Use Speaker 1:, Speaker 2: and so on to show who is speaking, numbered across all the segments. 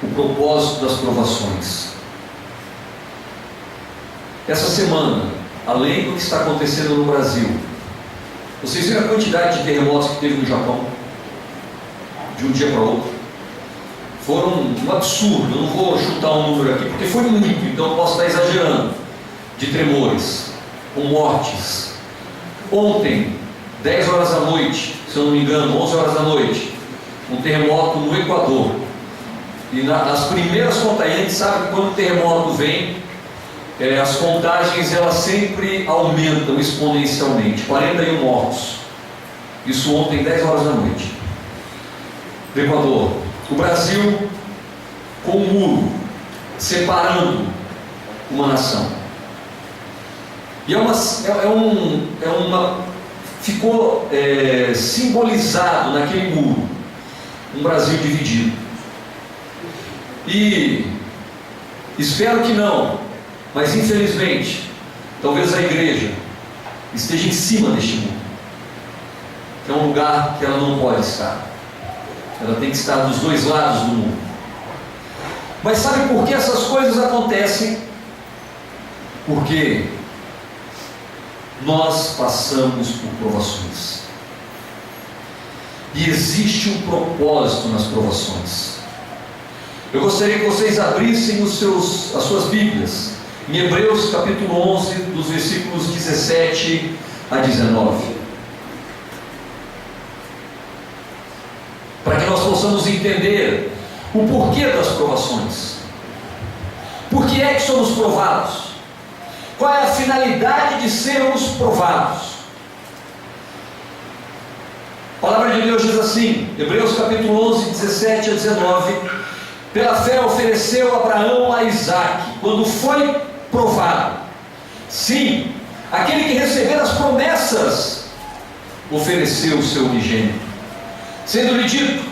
Speaker 1: o propósito das provações. Essa semana, além do que está acontecendo no Brasil, vocês viram a quantidade de terremotos que teve no Japão? De um dia para outro. Foram um absurdo, eu não vou chutar um número aqui, porque foi muito, então eu posso estar exagerando, de tremores, com mortes. Ontem, 10 horas da noite, se eu não me engano, 11 horas da noite, um terremoto no Equador. E nas primeiras contagens, a gente sabe que quando o terremoto vem, as contagens elas sempre aumentam exponencialmente. 41 mortos. Isso ontem, 10 horas da noite. No Equador. O Brasil com um muro separando uma nação. E ficou simbolizado naquele muro um Brasil dividido. E espero que não, mas infelizmente talvez a igreja esteja em cima deste muro, que é um lugar que ela não pode estar. Ela tem que estar dos dois lados do muro. Mas sabe por que essas coisas acontecem? Porque nós passamos por provações. E existe um propósito nas provações. Eu gostaria que vocês abrissem as suas Bíblias em Hebreus capítulo 11, dos versículos 17 a 19. Para que nós possamos entender o porquê das provações. Por que é que somos provados? Qual é a finalidade de sermos provados? A palavra de Deus diz assim, Hebreus capítulo 11, 17 a 19: pela fé ofereceu Abraão a Isaque, quando foi provado. Sim, aquele que recebera as promessas, ofereceu o seu unigênito, sendo-lhe dito: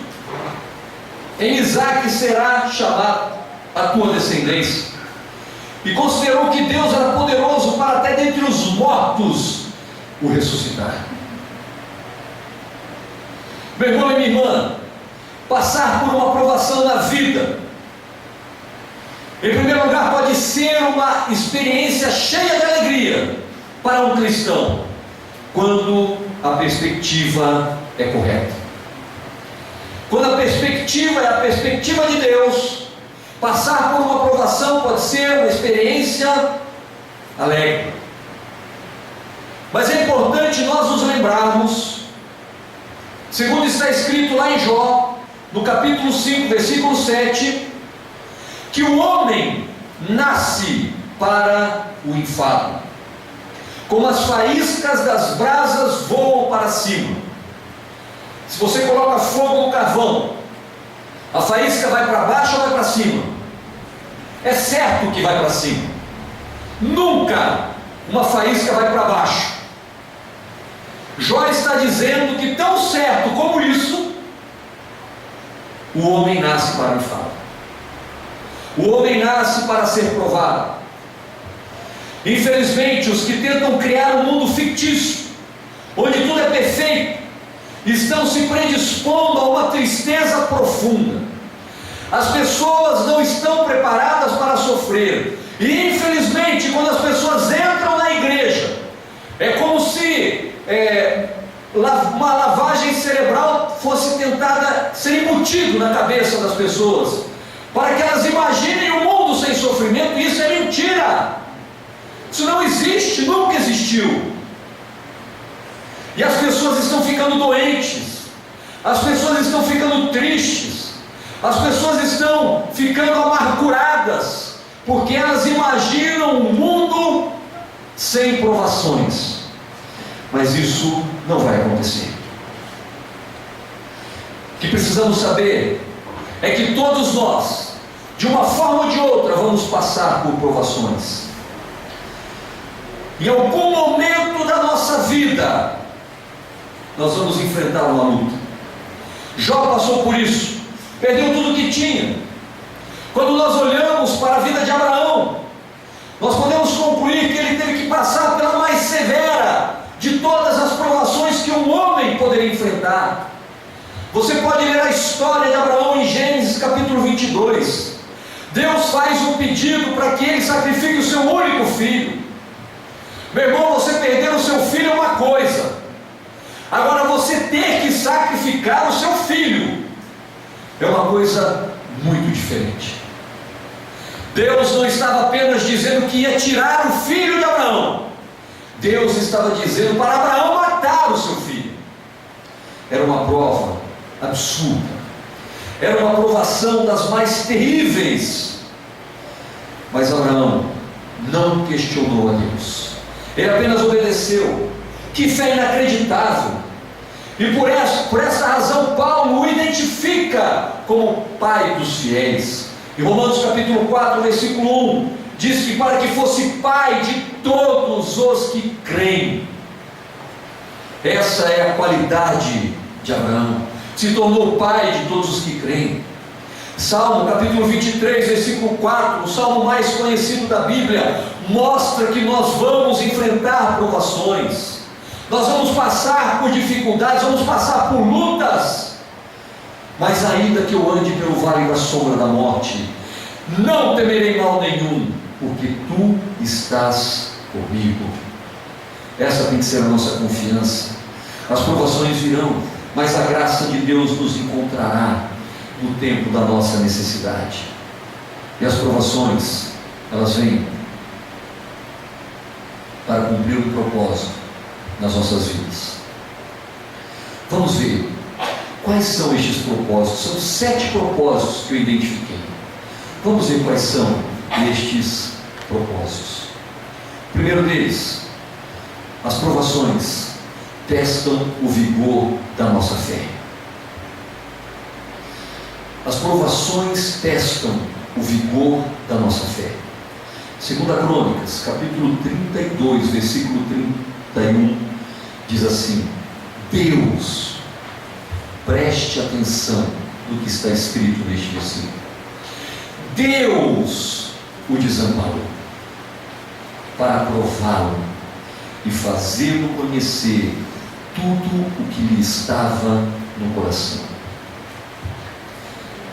Speaker 1: em Isaque será chamada a tua descendência. E considerou que Deus era poderoso para até dentre os mortos o ressuscitar. Meu irmão e minha irmã, passar por uma provação na vida, em primeiro lugar, pode ser uma experiência cheia de alegria para um cristão, quando a perspectiva é correta. Quando a perspectiva é a perspectiva de Deus, passar por uma provação pode ser uma experiência alegre. Mas é importante nós nos lembrarmos, segundo está escrito lá em Jó, no capítulo 5, versículo 7, que o homem nasce para o enfado, como as faíscas das brasas voam para cima. Se você coloca fogo no carvão, a faísca vai para baixo ou vai para cima? É certo que vai para cima. Nunca uma faísca vai para baixo. Jó está dizendo que tão certo como isso, o homem nasce para o enfado. O homem nasce para ser provado. Infelizmente, os que tentam criar um mundo fictício, onde tudo é perfeito, estão se predispondo a uma tristeza profunda. As pessoas não estão preparadas para sofrer. E infelizmente, quando as pessoas entram na igreja, é como se uma lavagem cerebral fosse tentada ser embutido na cabeça das pessoas, para que elas imaginem um mundo sem sofrimento. E isso é mentira. Isso não existe, nunca existiu. E as pessoas estão ficando doentes, as pessoas estão ficando tristes, as pessoas estão ficando amarguradas, porque elas imaginam um mundo sem provações. Mas isso não vai acontecer. O que precisamos saber é que todos nós, de uma forma ou de outra, vamos passar por provações. Em algum momento da nossa vida, nós vamos enfrentar uma luta. Jó passou por isso, perdeu tudo o que tinha. Quando nós olhamos para a vida de Abraão, nós podemos concluir que ele teve que passar pela mais severa de todas as provações que um homem poderia enfrentar. Você pode ler a história de Abraão em Gênesis capítulo 22. Deus faz um pedido para que ele sacrifique o seu único filho. Meu irmão, você perder o seu filho é uma coisa, agora você ter que sacrificar o seu filho é uma coisa muito diferente. Deus não estava apenas dizendo que ia tirar o filho de Abraão, Deus estava dizendo para Abraão matar o seu filho. Era uma prova absurda, era uma provação das mais terríveis, mas Abraão não questionou a Deus, ele apenas obedeceu. Que fé inacreditável! E por essa razão Paulo o identifica como pai dos fiéis. Em Romanos capítulo 4, versículo 1, diz que para que fosse pai de todos os que creem. Essa é a qualidade de Abraão, se tornou pai de todos os que creem. Salmo capítulo 23, versículo 4, o salmo mais conhecido da Bíblia, mostra que nós vamos enfrentar provações, nós vamos passar por dificuldades, vamos passar por lutas, mas ainda que eu ande pelo vale da sombra da morte, não temerei mal nenhum, porque tu estás comigo. Essa tem que ser a nossa confiança. As provações virão, mas a graça de Deus nos encontrará no tempo da nossa necessidade. E as provações, elas vêm para cumprir um propósito nas nossas vidas. Vamos ver quais são estes propósitos. São 7 propósitos que eu identifiquei. Vamos ver quais são estes propósitos. O primeiro deles, as provações testam o vigor da nossa fé. As provações testam o vigor da nossa fé. 2 Crônicas, capítulo 32, versículo 31, diz assim: Deus, preste atenção no que está escrito neste versículo. Deus o desamparou para prová-lo e fazê-lo conhecer tudo o que lhe estava no coração.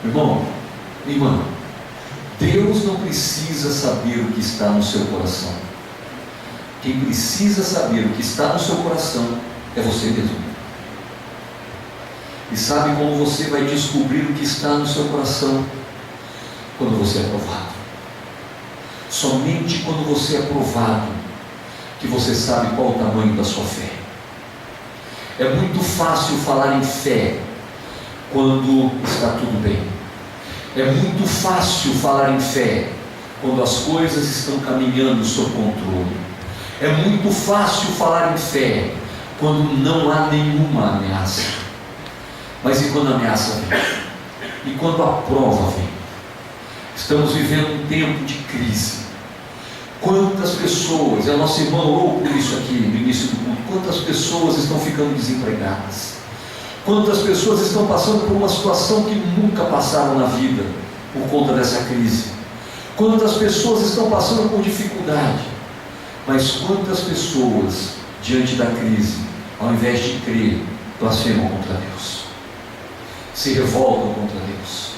Speaker 1: Irmão, irmã, Deus não precisa saber o que está no seu coração. Quem precisa saber o que está no seu coração é você mesmo. E sabe como você vai descobrir o que está no seu coração? Quando você é provado. Somente quando você é provado que você sabe qual o tamanho da sua fé. É muito fácil falar em fé quando está tudo bem. É muito fácil falar em fé quando as coisas estão caminhando sob controle. É muito fácil falar em fé quando não há nenhuma ameaça. Mas e quando a ameaça vem? E quando a prova vem? Estamos vivendo um tempo de crise. Quantas pessoas, a nossa irmã orou por isso aqui no início do culto, quantas pessoas estão ficando desempregadas? Quantas pessoas estão passando por uma situação que nunca passaram na vida por conta dessa crise? Quantas pessoas estão passando por dificuldade? Mas quantas pessoas, diante da crise, ao invés de crer, blasfemam contra Deus, se revoltam contra Deus,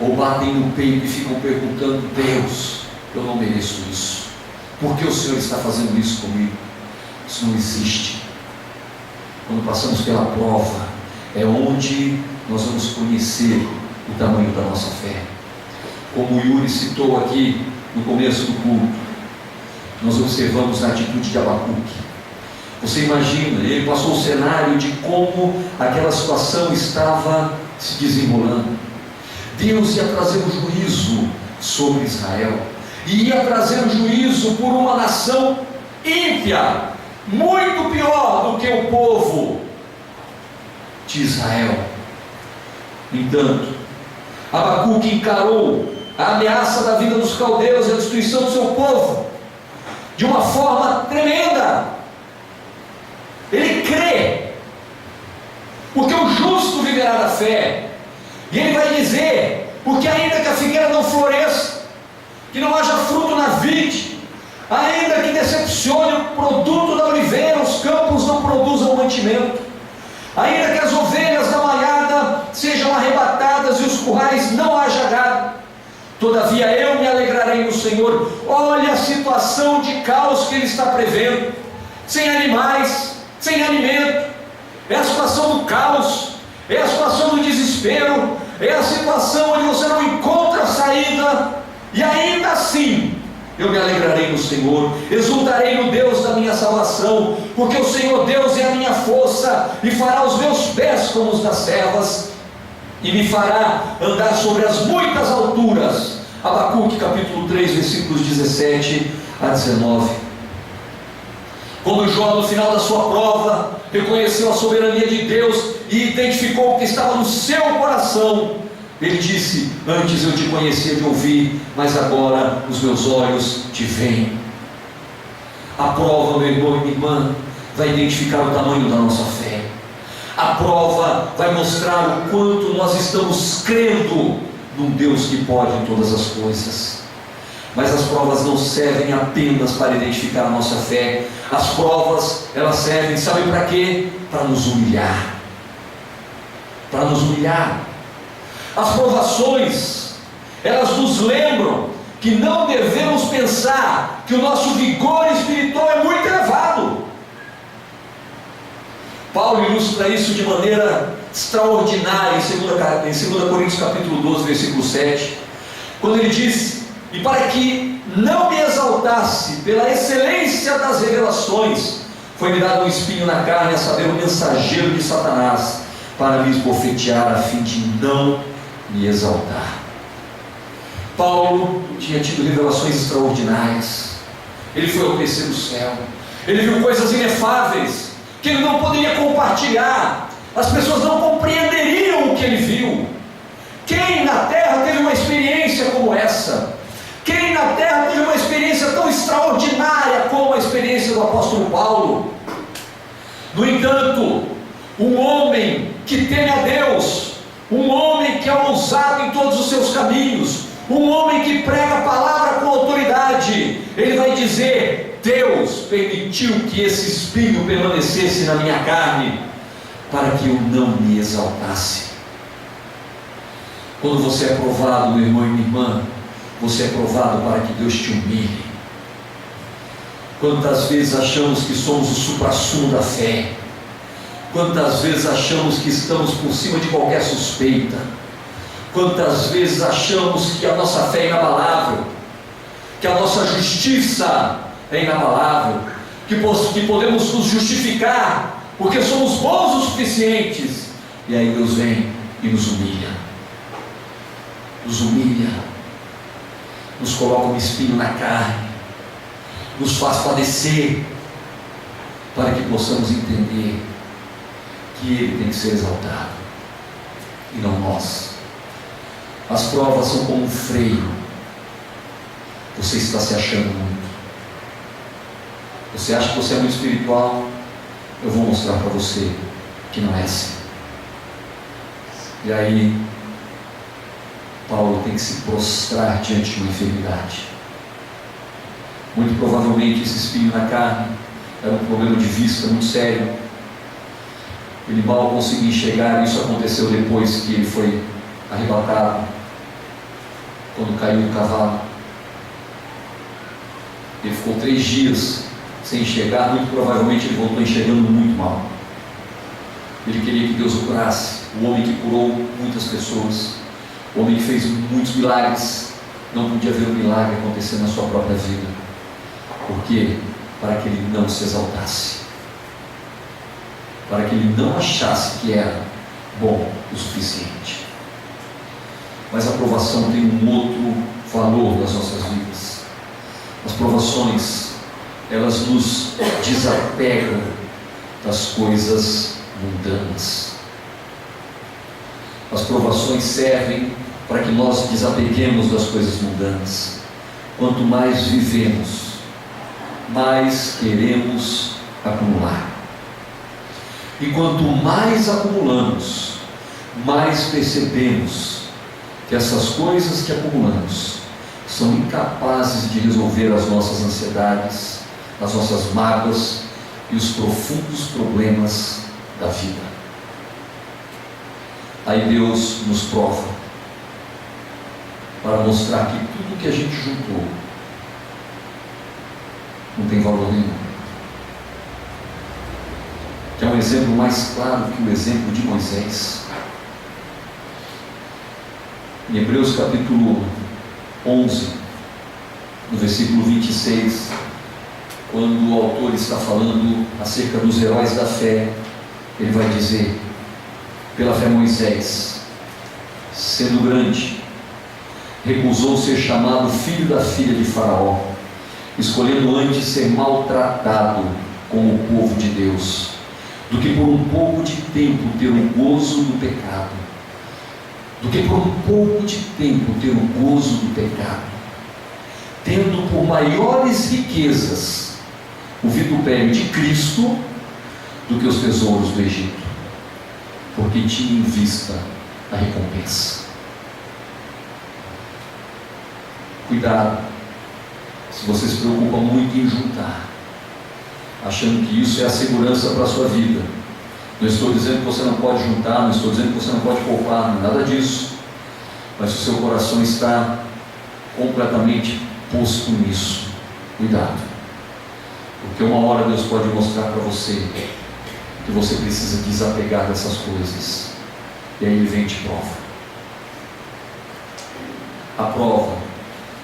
Speaker 1: ou batem no peito e ficam perguntando: Deus, eu não mereço isso, por que o Senhor está fazendo isso comigo? Isso não existe. Quando passamos pela prova, é onde nós vamos conhecer o tamanho da nossa fé. Como o Yuri citou aqui no começo do culto, nós observamos a atitude de Abacuque. Você imagina, ele passou o cenário de como aquela situação estava se desenrolando. Deus ia trazer um juízo sobre Israel, e ia trazer um juízo por uma nação ímpia, muito pior do que o povo de Israel. No entanto, Abacuque encarou a ameaça da vida dos caldeus e a destruição do seu povo de uma forma tremenda. Ele crê, porque o justo viverá da fé. E ele vai dizer: porque ainda que a figueira não floresça, que não haja fruto na vide, ainda que decepcione o produto da oliveira, os campos não produzam mantimento, ainda que as ovelhas da malhada sejam arrebatadas e os currais não haja gado. Todavia eu me alegrarei no Senhor. Olha a situação de caos que ele está prevendo, sem animais, sem alimento. É a situação do caos, é a situação do desespero, é a situação onde você não encontra saída, e ainda assim eu me alegrarei no Senhor, exultarei no Deus da minha salvação, porque o Senhor Deus é a minha força, e fará os meus pés como os das servas, e me fará andar sobre as muitas alturas. Abacuque capítulo 3, versículos 17 a 19. Quando Jó, no final da sua prova, reconheceu a soberania de Deus e identificou o que estava no seu coração, ele disse: antes eu te conhecia de ouvir, mas agora os meus olhos te veem. A prova, meu irmão e minha irmã, vai identificar o tamanho da nossa fé. A prova vai mostrar o quanto nós estamos crendo num Deus que pode em todas as coisas. Mas as provas não servem apenas para identificar a nossa fé. As provas, elas servem, sabe para quê? Para nos humilhar. Para nos humilhar. As provações, elas nos lembram que não devemos pensar que o nosso vigor espiritual é muito elevado. Paulo ilustra isso de maneira extraordinária em 2 Coríntios capítulo 12, versículo 7, quando ele diz: e para que não me exaltasse pela excelência das revelações, foi-me dado um espinho na carne, a saber, o mensageiro de Satanás, para me esbofetear, a fim de não me exaltar. Paulo tinha tido revelações extraordinárias. Ele foi ao terceiro céu, ele viu coisas inefáveis que ele não poderia compartilhar. As pessoas não compreenderiam o que ele viu. Quem na terra teve uma experiência como essa? Quem na terra teve uma experiência tão extraordinária como a experiência do apóstolo Paulo? No entanto, um homem que teme a Deus, um homem que é ousado em todos os seus caminhos, um homem que prega a palavra com autoridade, ele vai dizer: Deus permitiu que esse espinho permanecesse na minha carne, para que eu não me exaltasse. Quando você é provado, meu irmão e minha irmã, você é provado para que Deus te humilhe. Quantas vezes achamos que somos o suprassumo da fé? Quantas vezes achamos que estamos por cima de qualquer suspeita? Quantas vezes achamos que a nossa fé é inabalável, que a nossa justiça é inabalável, que podemos nos justificar porque somos bons o suficientes? E aí Deus vem e nos humilha, nos coloca um espinho na carne, nos faz padecer, para que possamos entender que Ele tem que ser exaltado e não nós. As provas são como um freio. Você está se achando muito. Você acha que você é muito espiritual? Eu vou mostrar para você que não é assim. E aí Paulo tem que se prostrar diante de uma enfermidade. Muito provavelmente esse espinho na carne era um problema de vista muito sério. Ele mal conseguia enxergar. Isso aconteceu depois que ele foi arrebatado, quando caiu do cavalo. Ele ficou 3 dias sem enxergar. Muito provavelmente ele voltou enxergando muito mal. Ele queria que Deus o curasse. O homem que curou muitas pessoas, o homem que fez muitos milagres, não podia ver o milagre acontecer na sua própria vida. Por quê? Para que ele não se exaltasse, para que ele não achasse que era bom o suficiente. Mas a provação tem um outro valor nas nossas vidas. As provações, elas nos desapegam das coisas mundanas. As provações servem para que nós desapeguemos das coisas mundanas. Quanto mais vivemos, mais queremos acumular. E quanto mais acumulamos, mais percebemos que essas coisas que acumulamos são incapazes de resolver as nossas ansiedades, as nossas mágoas e os profundos problemas da vida. Aí Deus nos prova para mostrar que tudo que a gente juntou não tem valor nenhum. Que é um exemplo mais claro que o exemplo de Moisés. Em Hebreus capítulo 11, no versículo 26, quando o autor está falando acerca dos heróis da fé, ele vai dizer: pela fé Moisés, sendo grande, recusou ser chamado filho da filha de Faraó, escolhendo antes ser maltratado com o povo de Deus, do que por um pouco de tempo ter o gozo do pecado, tendo por maiores riquezas o vitupério de Cristo do que os tesouros do Egito, porque tinha em vista a recompensa. Cuidado, se você se preocupa muito em juntar, achando que isso é a segurança para a sua vida. Não estou dizendo que você não pode juntar, não estou dizendo que você não pode poupar, não é nada disso. Mas o seu coração está completamente posto nisso. Cuidado, porque uma hora Deus pode mostrar para você que você precisa desapegar dessas coisas, e aí Ele vem e te prova. A prova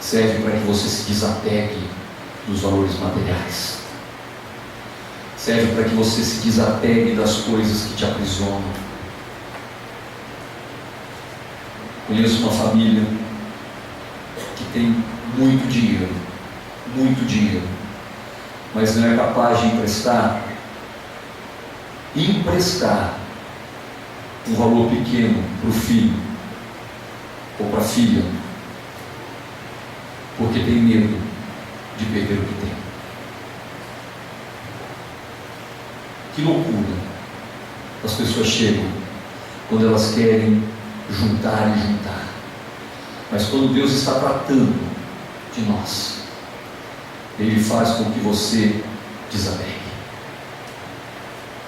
Speaker 1: serve para que você se desapegue dos valores materiais, serve para que você se desapegue das coisas que te aprisionam. Conheço uma família que tem muito dinheiro, mas não é capaz de emprestar um valor pequeno para o filho ou para a filha, porque tem medo de perder o que tem. Que loucura as pessoas chegam quando elas querem juntar, mas quando Deus está tratando de nós, Ele faz com que você desapegue.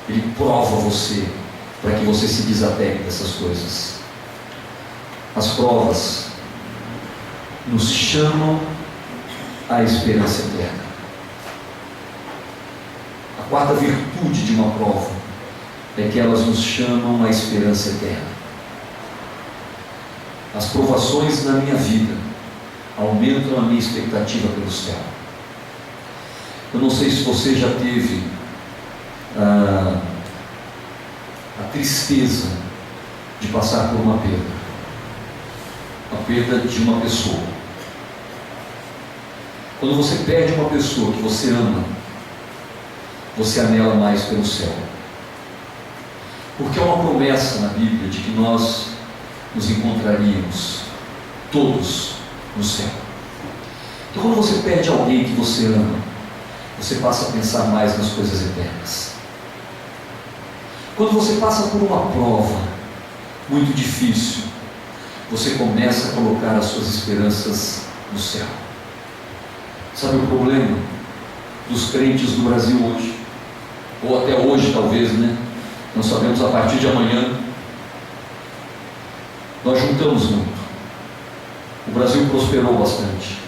Speaker 1: Ele prova você para que você se desapegue dessas coisas. As provas nos chamam à esperança eterna. A quarta virtude de uma prova é que elas nos chamam à esperança eterna. As provações na minha vida aumentam a minha expectativa pelo céu. Eu não sei se você já teve a tristeza de passar por uma perda de uma pessoa. Quando você perde uma pessoa que você ama, você anela mais pelo céu, porque é uma promessa na Bíblia de que nós nos encontraríamos todos no céu. Então, quando você perde alguém que você ama, você passa a pensar mais nas coisas eternas. Quando você passa por uma prova muito difícil, você começa a colocar as suas esperanças no céu. Sabe o problema dos crentes do Brasil hoje? Ou até hoje talvez, né? Não sabemos a partir de amanhã. Nós juntamos muito. O Brasil prosperou bastante.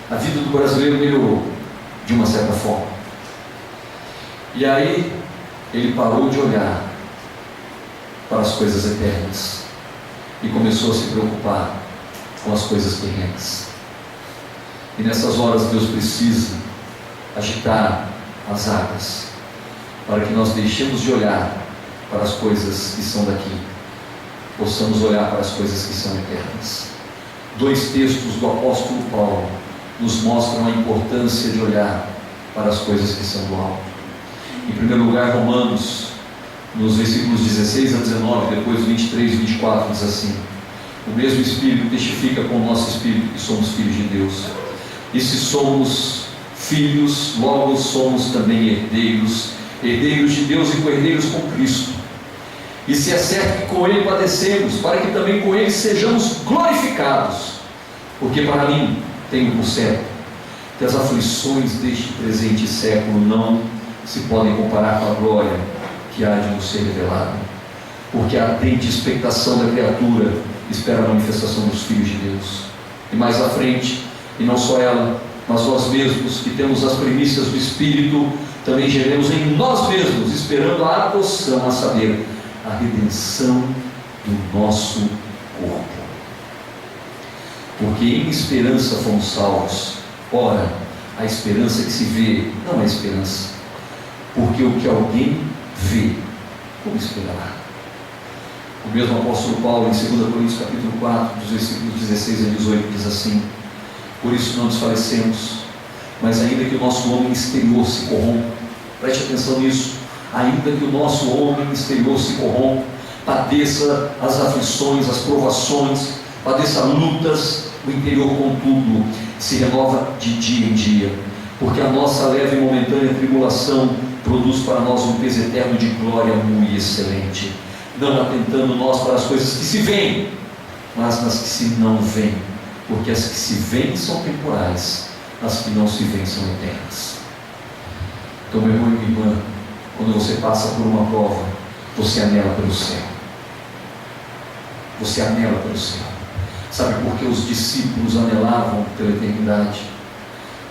Speaker 1: A vida do brasileiro melhorou, de uma certa forma. E aí, ele parou de olhar para as coisas eternas e começou a se preocupar com as coisas terrenas. E nessas horas Deus precisa agitar as águas para que nós deixemos de olhar para as coisas que são daqui, possamos olhar para as coisas que são eternas. 2 textos do apóstolo Paulo nos mostram a importância de olhar para as coisas que são do alto. Em primeiro lugar, Romanos, nos versículos 16 a 19, depois 23 e 24, diz assim: o mesmo Espírito testifica com o nosso Espírito que somos filhos de Deus. E se somos filhos, logo somos também herdeiros, herdeiros de Deus e co-herdeiros com Cristo. E se é certo que com Ele padecemos, para que também com Ele sejamos glorificados. Porque para mim tenho por certo que as aflições deste presente século não se podem comparar com a glória que há de nos ser revelada. porque a ardente expectação da criatura espera a manifestação dos filhos de Deus. E mais à frente, e não só ela, mas nós mesmos, que temos as primícias do Espírito, também gememos em nós mesmos, esperando a adoção, a saber, a redenção do nosso corpo. Porque em esperança fomos salvos. Ora, a esperança que se vê não é esperança, porque o que alguém vê, como esperará? O mesmo apóstolo Paulo, em 2 Coríntios capítulo 4, dos versículos 16 a 18, diz assim: por isso não desfalecemos, mas ainda que o nosso homem exterior se corrompa, preste atenção nisso, ainda que o nosso homem exterior se corrompa, padeça as aflições, as provações, padeça lutas, o interior contudo se renova de dia em dia, porque a nossa leve e momentânea tribulação produz para nós um peso eterno de glória muito excelente, não atentando nós para as coisas que se veem, mas nas que se não veem, porque as que se veem são temporais, as que não se veem são eternas. Então, meu irmão e minha irmã, quando você passa por uma prova, você anela pelo céu. Você anela pelo céu. Sabe por que os discípulos anelavam pela eternidade?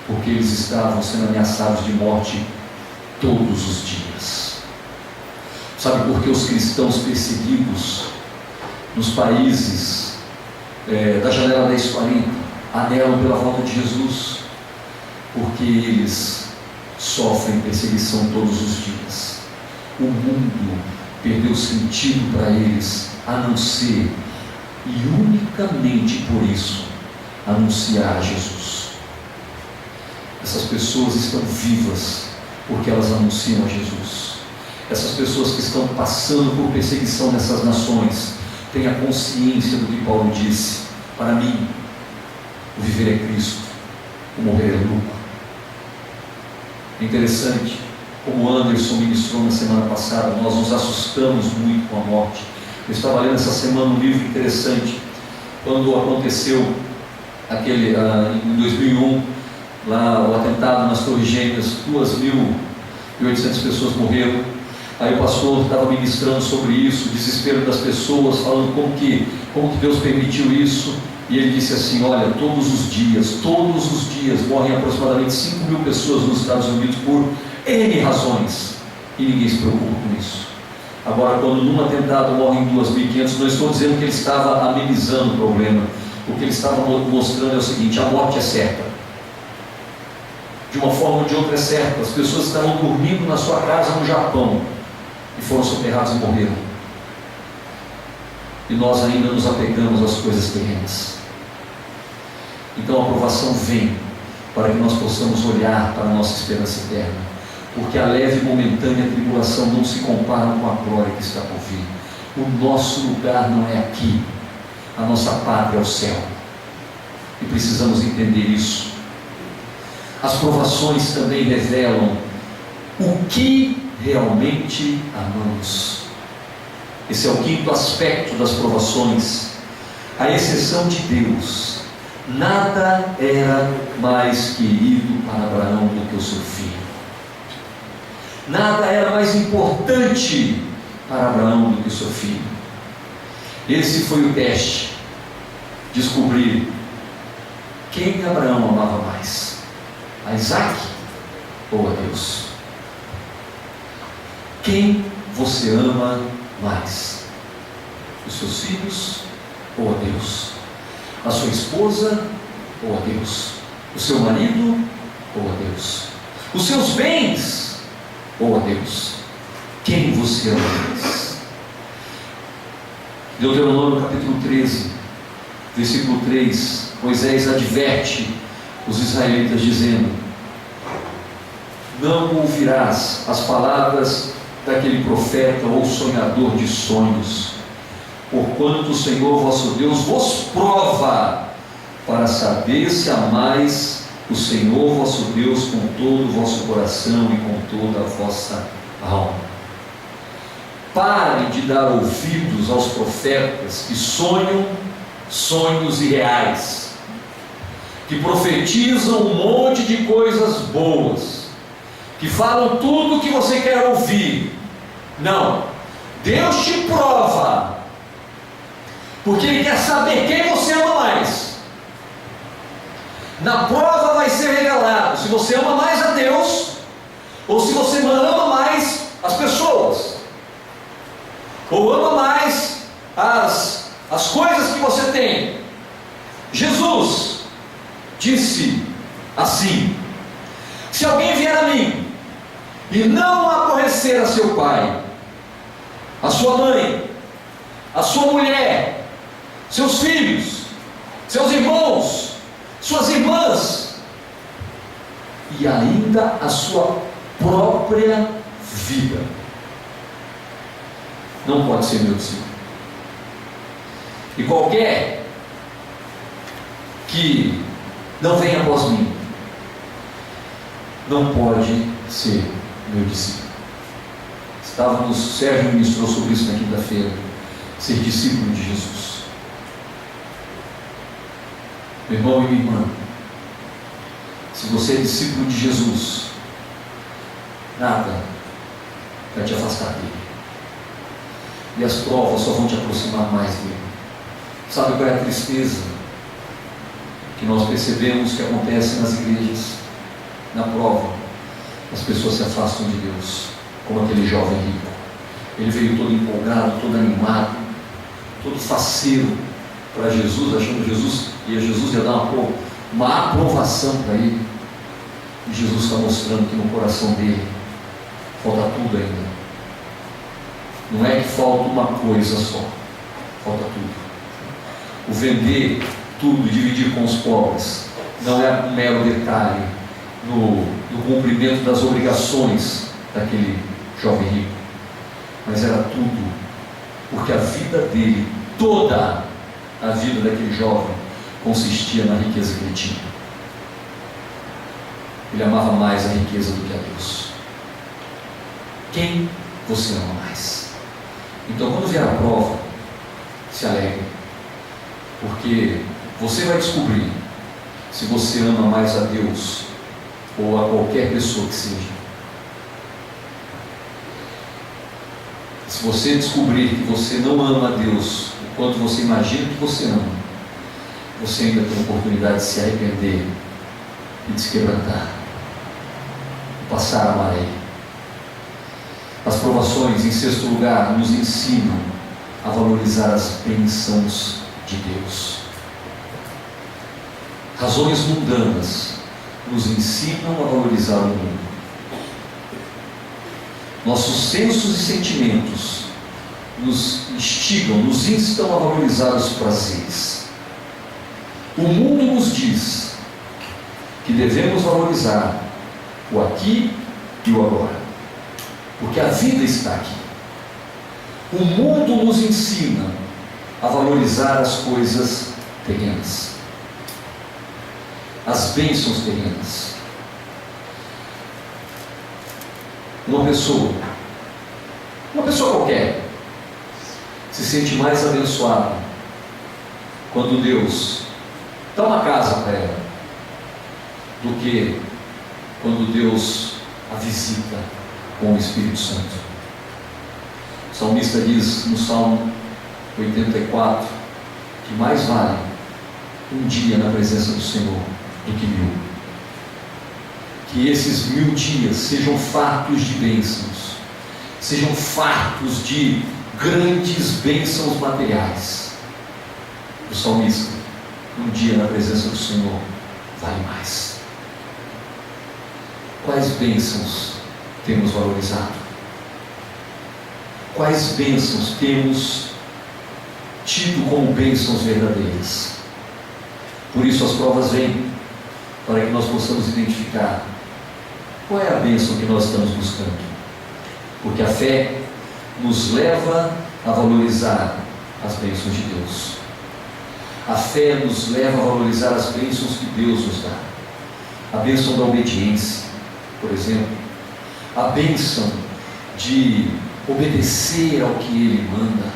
Speaker 1: Porque eles estavam sendo ameaçados de morte todos os dias. Sabe por que os cristãos perseguidos nos países da janela 1040 anelam pela volta de Jesus? Porque eles sofrem perseguição todos os dias. O mundo perdeu sentido para eles, a não ser, e unicamente por isso, anunciar Jesus. Essas pessoas estão vivas porque elas anunciam a Jesus. Essas pessoas que estão passando por perseguição nessas nações têm a consciência do que Paulo disse: para mim, o viver é Cristo, o morrer é lucro. É interessante, como Anderson ministrou na semana passada, nós nos assustamos muito com a morte. Eu estava lendo essa semana um livro interessante, quando aconteceu aquele, em 2001, lá o atentado nas Torres Gêmeas, 2.800 pessoas morreram. Aí o pastor estava ministrando sobre isso, o desespero das pessoas, falando como que Deus permitiu isso. E ele disse assim: olha, todos os dias morrem aproximadamente 5.000 pessoas nos Estados Unidos por N razões, e ninguém se preocupa com isso. Agora, quando num atentado morrem 2.500, não estou dizendo que ele estava amenizando o problema. O que ele estava mostrando é o seguinte: a morte é certa. De uma forma ou de outra é certa. As pessoas estavam dormindo na sua casa no Japão e foram soterradas e morreram. E nós ainda nos apegamos às coisas terrenas. Então a aprovação vem para que nós possamos olhar para a nossa esperança eterna, porque a leve e momentânea tribulação não se compara com a glória que está por vir. O nosso lugar não é aqui, a nossa pátria é o céu, e precisamos entender isso. As provações também revelam o que realmente amamos. Esse é o quinto aspecto das provações. A exceção de Deus, nada era mais querido para Abraão do que o seu filho. Nada era mais importante para Abraão do que o seu filho. Esse foi o teste. Descobrir quem Abraão amava mais: a Isaac ou a Deus? Quem você ama mais? Os seus filhos ou a Deus? A sua esposa ou a Deus? O seu marido ou a Deus? Os seus bens ou a Deus? Quem você ama mais? Deuteronômio capítulo 13, versículo 3, Moisés adverte os israelitas dizendo: não ouvirás as palavras daquele profeta ou sonhador de sonhos, porquanto o Senhor vosso Deus vos prova, para saber se amais o Senhor vosso Deus com todo o vosso coração e com toda a vossa alma. Pare de dar ouvidos aos profetas que sonham sonhos irreais, que profetizam um monte de coisas boas, que falam tudo o que você quer ouvir. Não, Deus te prova, porque Ele quer saber quem você ama mais. Na prova vai ser revelado se você ama mais a Deus, ou se você ama mais as pessoas, ou ama mais as coisas que você tem. Jesus disse assim: se alguém vier a mim e não aborrecer a seu pai, a sua mãe, a sua mulher, seus filhos, seus irmãos, suas irmãs, e ainda a sua própria vida, não pode ser meu discípulo. E qualquer que não venha após mim não pode ser meu discípulo. Sérgio ministrou sobre isso na quinta-feira. Ser discípulo de Jesus. Meu irmão e minha irmã, se você é discípulo de Jesus, nada vai te afastar dele, e as provas só vão te aproximar mais dele. Sabe qual é a tristeza que nós percebemos que acontece nas igrejas? Na prova, as pessoas se afastam de Deus, como aquele jovem rico. Ele veio todo empolgado, todo animado, todo faceiro para Jesus, achando que Jesus ia dar uma aprovação para ele. E Jesus está mostrando que no coração dele falta tudo ainda. Não é que falta uma coisa só, falta tudo. O vender tudo, dividir com os pobres, não é um mero detalhe no cumprimento das obrigações daquele jovem rico, mas era tudo, porque a vida dele, toda a vida daquele jovem, consistia na riqueza que ele tinha. Ele amava mais a riqueza do que a Deus. Quem você ama mais? Então, quando vier a prova, se alegre, porque você vai descobrir se você ama mais a Deus ou a qualquer pessoa que seja. Se você descobrir que você não ama a Deus o quanto você imagina que você ama, você ainda tem a oportunidade de se arrepender e de se quebrantar, e passar a amar Ele. As provações, em sexto lugar, nos ensinam a valorizar as bênçãos de Deus. Razões mundanas nos ensinam a valorizar o mundo. Nossos sensos e sentimentos nos instigam, nos instam a valorizar os prazeres. O mundo nos diz que devemos valorizar o aqui e o agora, porque a vida está aqui. O mundo nos ensina a valorizar as coisas terrenas, as bênçãos terrenas. Uma pessoa qualquer se sente mais abençoada quando Deus dá uma casa para ela do que quando Deus a visita com o Espírito Santo. O salmista diz no Salmo 84 que mais vale um dia na presença do Senhor do que 1000. Que esses 1000 dias sejam fartos de bênçãos, sejam fartos de grandes bênçãos materiais. O salmista, um dia na presença do Senhor vale mais. Quais bênçãos temos valorizado? Quais bênçãos temos tido como bênçãos verdadeiras? Por isso as provas vêm, para que nós possamos identificar qual é a bênção que nós estamos buscando. Porque a fé nos leva a valorizar as bênçãos de Deus. A fé nos leva a valorizar as bênçãos que Deus nos dá. A bênção da obediência, por exemplo. A bênção de obedecer ao que Ele manda.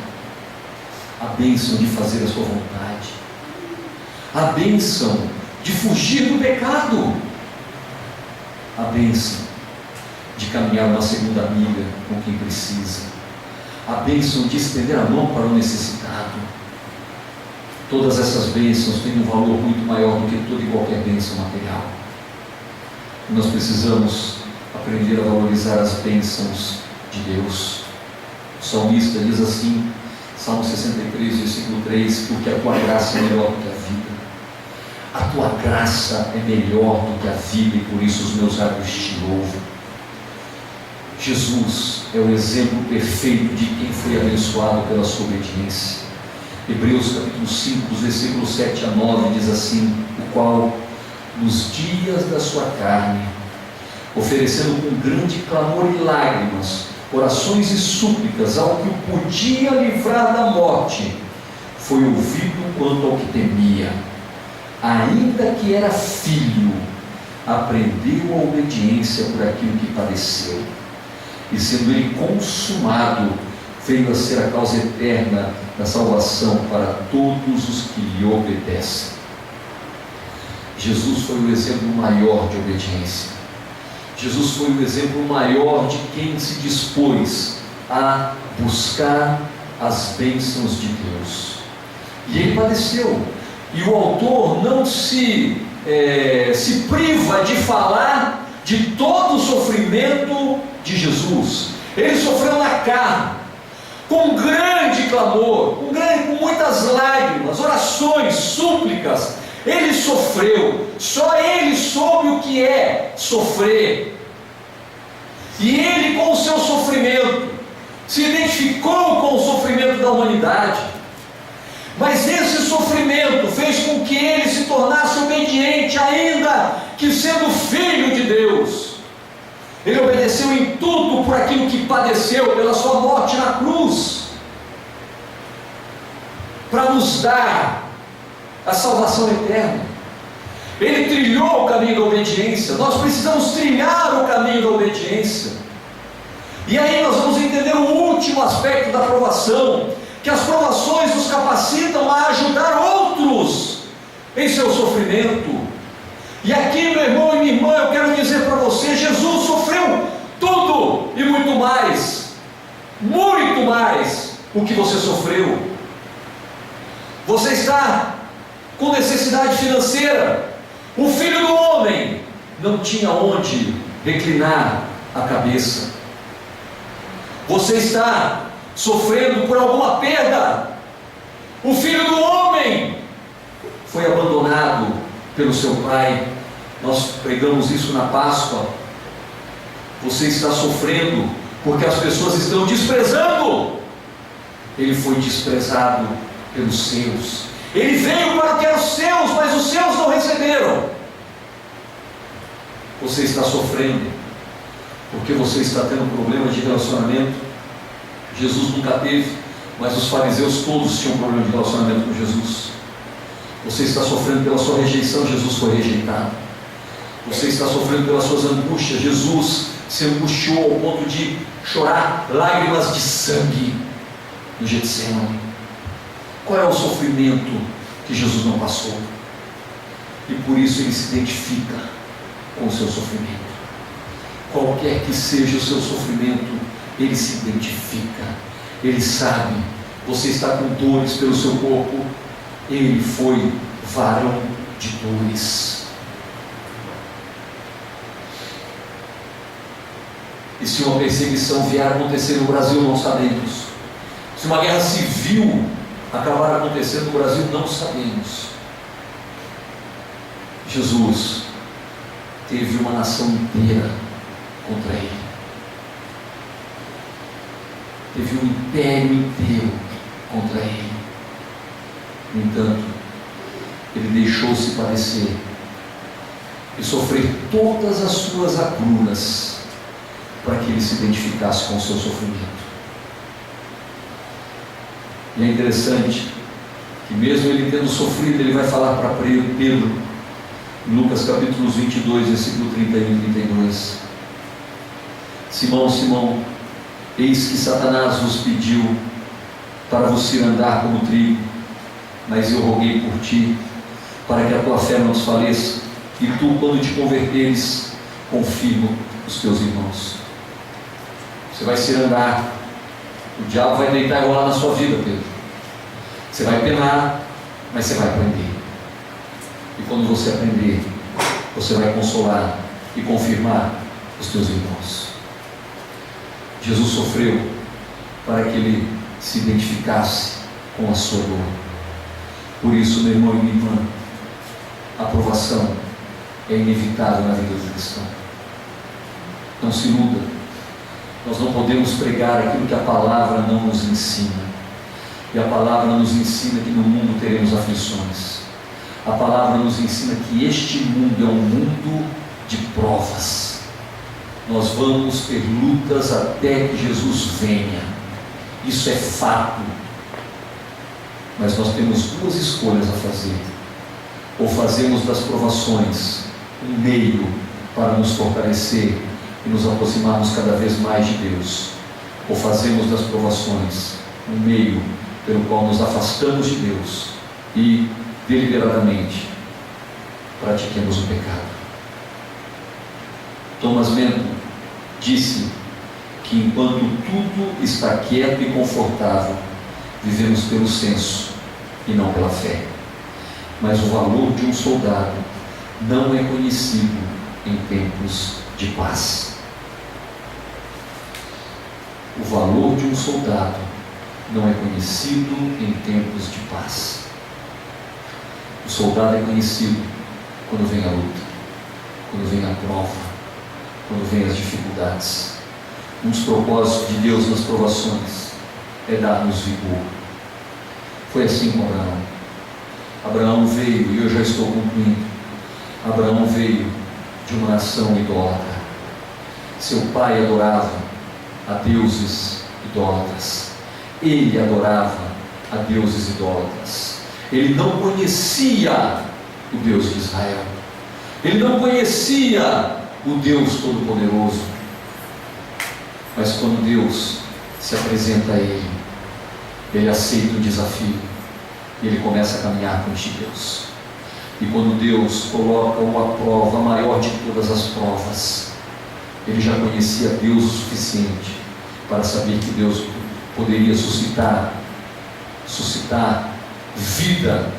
Speaker 1: A bênção de fazer a sua vontade. A bênção de fugir do pecado. A bênção de caminhar uma segunda milha com quem precisa. a bênção de estender a mão para o necessitado. Todas essas bênçãos têm um valor muito maior do que toda e qualquer bênção material. Nós precisamos aprender a valorizar as bênçãos de Deus. O salmista diz assim, Salmo 63, versículo 3, porque a tua graça é melhor do que a vida. A tua graça é melhor do que a vida, e por isso os meus lábios te louvam. Jesus é o exemplo perfeito de quem foi abençoado pela sua obediência. Hebreus capítulo 5, versículos 7 a 9 diz assim, o qual nos dias da sua carne, oferecendo com grande clamor e lágrimas, orações e súplicas ao que o podia livrar da morte, foi ouvido quanto ao que temia. Ainda que era filho, aprendeu a obediência por aquilo que padeceu, e sendo ele consumado, veio a ser a causa eterna da salvação para todos os que lhe obedecem. Jesus foi o exemplo maior de obediência. Jesus foi o exemplo maior de quem se dispôs a buscar as bênçãos de Deus. E ele padeceu. E o autor não se priva de falar de todo o sofrimento de Jesus. Ele sofreu na carne, com grande clamor, com muitas lágrimas, orações, súplicas. Ele sofreu, só ele soube o que é sofrer. E ele, com o seu sofrimento, se identificou com o sofrimento da humanidade. Mas esse sofrimento fez com que ele se tornasse obediente, ainda que sendo filho de Deus. Ele obedeceu em tudo por aquilo que padeceu, pela sua morte na cruz, para nos dar a salvação eterna. Ele trilhou o caminho da obediência. Nós precisamos trilhar o caminho da obediência. E aí nós vamos entender o último aspecto da provação, que as provações nos capacitam a ajudar outros em seu sofrimento. E aqui, meu irmão e minha irmã, eu quero dizer para você, Jesus sofreu tudo e muito mais o que você sofreu. Você está com necessidade financeira. O filho do homem não tinha onde reclinar a cabeça. Você está sofrendo por alguma perda. O filho do homem foi abandonado pelo seu pai. Nós pregamos isso na Páscoa. Você está sofrendo porque as pessoas estão desprezando. Ele foi desprezado pelos seus. Ele veio para o que eram seus, mas os seus não receberam. Você está sofrendo porque você está tendo problemas de relacionamento. Jesus nunca teve, mas os fariseus todos tinham problema de relacionamento com Jesus. Você está sofrendo pela sua rejeição, Jesus foi rejeitado. Você está sofrendo pelas suas angústias, Jesus se angustiou ao ponto de chorar lágrimas de sangue no Getsemane. Qual é o sofrimento que Jesus não passou? E por isso ele se identifica com o seu sofrimento. Qualquer que seja o seu sofrimento, ele se identifica, ele sabe. Você está com dores pelo seu corpo, ele foi varão de dores. E se uma perseguição vier a acontecer no Brasil, não sabemos. Se uma guerra civil acabar acontecendo no Brasil, não sabemos. Jesus teve uma nação inteira contra ele. Teve um império inteiro contra ele. No entanto, ele deixou-se padecer e sofrer todas as suas agruras para que ele se identificasse com o seu sofrimento. E é interessante que mesmo ele tendo sofrido, ele vai falar para Pedro, em Lucas capítulo 22, versículo 31 e 32. Simão, Simão, eis que Satanás vos pediu para vos cirandar como trigo, mas eu roguei por ti, para que a tua fé não desfaleça, e tu, quando te converteres, confirma os teus irmãos. Você vai cirandar, O diabo vai deitar e rolar na sua vida, Pedro. Você vai penar, mas você vai aprender. E quando você aprender, você vai consolar e confirmar os teus irmãos. Jesus sofreu para que ele se identificasse com a sua dor. Por isso, meu irmão e minha irmã, a aprovação é inevitável na vida do cristão. Não se iluda. Nós não podemos pregar aquilo que a palavra não nos ensina. E a palavra nos ensina que no mundo teremos aflições. A palavra nos ensina que este mundo é um mundo de provas. Nós vamos ter lutas até que Jesus venha. Isso é fato. Mas nós temos duas escolhas a fazer. Ou fazemos das provações um meio para nos fortalecer e nos aproximarmos cada vez mais de Deus, ou fazemos das provações um meio pelo qual nos afastamos de Deus e deliberadamente pratiquemos o pecado. Thomas Manton disse que enquanto tudo está quieto e confortável, vivemos pelo senso e não pela fé. Mas o valor de um soldado não é conhecido em tempos de paz. O valor de um soldado não é conhecido em tempos de paz. O soldado é conhecido quando vem a luta, quando vem a prova, quando vem as dificuldades. Um dos propósitos de Deus nas provações é dar-nos vigor. Foi assim com Abraão. Abraão veio, e eu já estou concluindo, Abraão veio de uma nação idólatra. Seu pai adorava a deuses idólatras. Ele adorava a deuses idólatras. Ele não conhecia o Deus de Israel. Ele não conhecia o Deus Todo-Poderoso. Mas quando Deus se apresenta a ele, ele aceita o desafio e ele começa a caminhar com este Deus. E quando Deus coloca-o à prova, a maior de todas as provas, ele já conhecia Deus o suficiente para saber que Deus poderia suscitar vida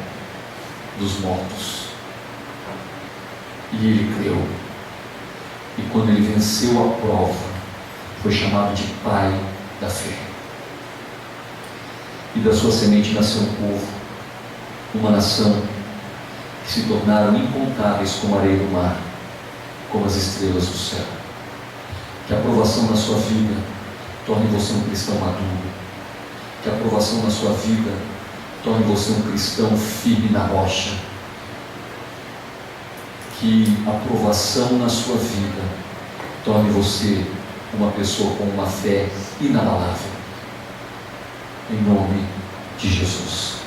Speaker 1: dos mortos. E ele creu. E quando ele venceu a prova, foi chamado de pai da fé. E da sua semente nasceu um povo, uma nação, que se tornaram incontáveis como a areia do mar, como as estrelas do céu. Que a aprovação na sua vida torne você um cristão maduro. Que a aprovação na sua vida torne você um cristão firme na rocha. Que a aprovação na sua vida torne você uma pessoa com uma fé inabalável. Em nome de Jesus.